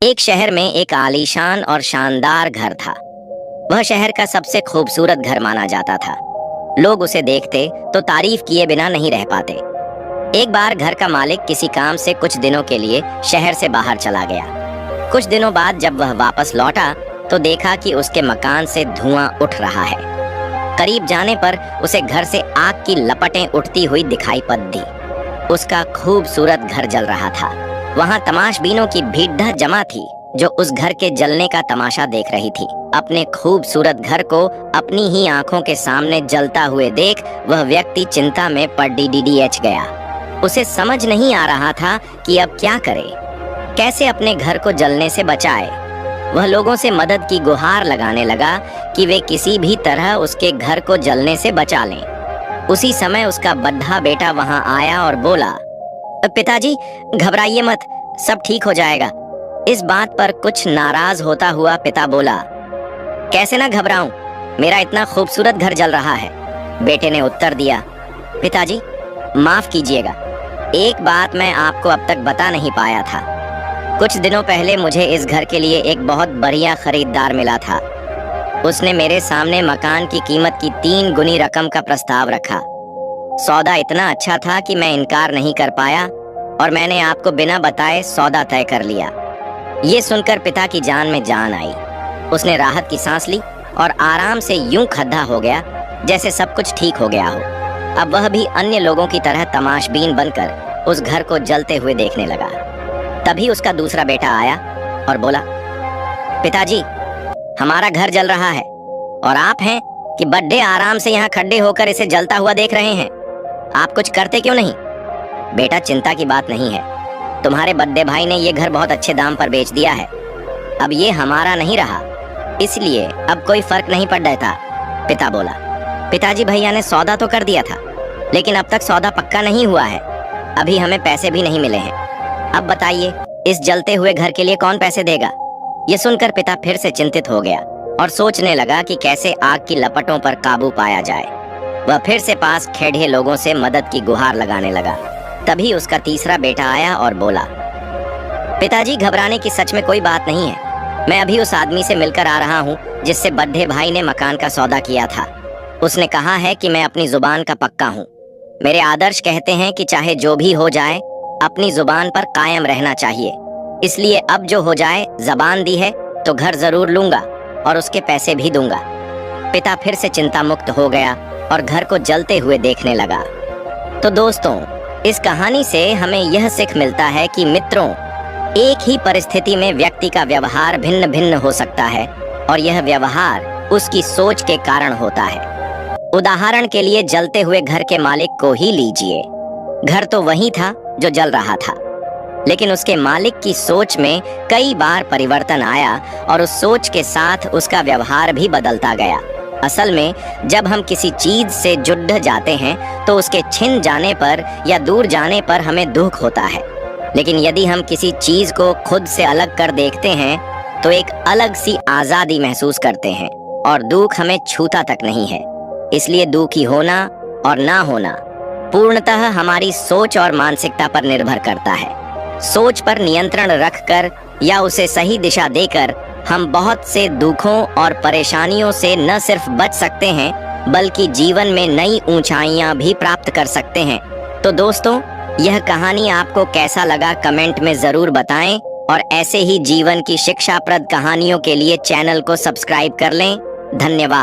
एक शहर में एक आलीशान और शानदार घर था। वह शहर का सबसे खूबसूरत घर माना जाता था। लोग उसे देखते तो तारीफ किए बिना नहीं रह पाते। एक बार घर का मालिक किसी काम से कुछ दिनों के लिए शहर से बाहर चला गया। कुछ दिनों बाद जब वह वापस लौटा तो देखा कि उसके मकान से धुआं उठ रहा है। करीब जाने पर उसे घर से आग की लपटें उठती हुई दिखाई पड़ दी। उसका खूबसूरत घर जल रहा था। वहाँ तमाशबीनों की भीड़ जमा थी जो उस घर के जलने का तमाशा देख रही थी। अपने खूबसूरत घर को अपनी ही आंखों के सामने जलता हुए देख वह व्यक्ति चिंता में पड़ DDH गया। उसे समझ नहीं आ रहा था कि अब क्या करे, कैसे अपने घर को जलने से बचाए। वह लोगों से मदद की गुहार लगाने लगा कि वे किसी भी तरह उसके घर को जलने से बचा लें। उसी समय उसका बद्धा बेटा वहां आया और बोला, पिताजी घबराइए मत, सब ठीक हो जाएगा। इस बात पर कुछ नाराज होता हुआ पिता बोला, कैसे ना घबराऊं, मेरा इतना खूबसूरत घर जल रहा है। बेटे ने उत्तर दिया, पिताजी माफ कीजिएगा, एक बात मैं आपको अब तक बता नहीं पाया था। कुछ दिनों पहले मुझे इस घर के लिए एक बहुत बढ़िया खरीदार मिला था। उसने मेरे सामने मकान की कीमत की 3 गुनी रकम का प्रस्ताव रखा। सौदा इतना अच्छा था कि मैं इनकार नहीं कर पाया और मैंने आपको बिना बताए सौदा तय कर लिया। ये सुनकर पिता की जान में जान आई। उसने राहत की सांस ली और आराम से यूं खद्दा हो गया जैसे सब कुछ ठीक हो गया हो। अब वह भी अन्य लोगों की तरह तमाशबीन बनकर उस घर को जलते हुए देखने लगा। तभी उसका दूसरा बेटा आया और बोला, पिताजी हमारा घर जल रहा है और आप हैं कि बड्ढे आराम से यहाँ खड़े होकर इसे जलता हुआ देख रहे हैं। आप कुछ करते क्यों नहीं? बेटा चिंता की बात नहीं है, तुम्हारे बड़े भाई ने ये घर बहुत अच्छे दाम पर बेच दिया है। अब ये हमारा नहीं रहा, इसलिए अब कोई फर्क नहीं पड़ रहा था। पिता बोला, पिताजी भैया ने सौदा तो कर दिया था, लेकिन अब तक सौदा पक्का नहीं हुआ है। अभी हमें पैसे भी नहीं मिले हैं। अब बताइए इस जलते हुए घर के लिए कौन पैसे देगा? ये सुनकर पिता फिर से चिंतित हो गया और सोचने लगा कि कैसे आग की लपटों पर काबू पाया जाए। वह फिर से पास खड़े लोगों से मदद की गुहार लगाने लगा। तभी उसका तीसरा बेटा आया और बोला, पिताजी घबराने की सच में कोई बात नहीं है। मैं अभी उस आदमी से मिलकर आ रहा हूँ जिससे बड्ढे भाई ने मकान का सौदा किया था। उसने कहा है कि मैं अपनी जुबान का पक्का हूँ। मेरे आदर्श कहते हैं कि चाहे जो भी हो जाए अपनी जुबान पर कायम रहना चाहिए। इसलिए अब जो हो जाए, जबान दी है तो घर जरूर लूंगा और उसके पैसे भी दूंगा। पिता फिर से चिंता मुक्त हो गया और घर को जलते हुए देखने लगा। तो दोस्तों, इस कहानी से हमें यह सीख मिलता है कि मित्रों, एक ही परिस्थिति में व्यक्ति का व्यवहार भिन्न भिन्न हो सकता है और यह व्यवहार उसकी सोच के कारण होता है। उदाहरण के लिए जलते हुए घर के मालिक को ही लीजिए। घर तो वही था जो जल रहा था, लेकिन उसके मालिक की सोच में कई बार परिवर्तन आया और उस सोच के साथ उसका व्यवहार भी बदलता गया। असल में जब हम किसी चीज से जुड़ जाते हैं तो उसके छिन जाने पर या दूर जाने पर हमें दुख होता है, लेकिन यदि हम किसी चीज को खुद से अलग कर देखते हैं तो एक अलग सी आजादी महसूस करते हैं और दुख हमें छूता तक नहीं है। इसलिए दुखी होना और ना होना पूर्णतः हमारी सोच और मानसिकता पर निर्भर करता है। सोच पर नियंत्रण रखकर या उसे सही दिशा देकर हम बहुत से दुखों और परेशानियों से न सिर्फ बच सकते हैं बल्कि जीवन में नई ऊंचाइयां भी प्राप्त कर सकते हैं। तो दोस्तों, यह कहानी आपको कैसा लगा कमेंट में जरूर बताएं और ऐसे ही जीवन की शिक्षाप्रद कहानियों के लिए चैनल को सब्सक्राइब कर लें। धन्यवाद।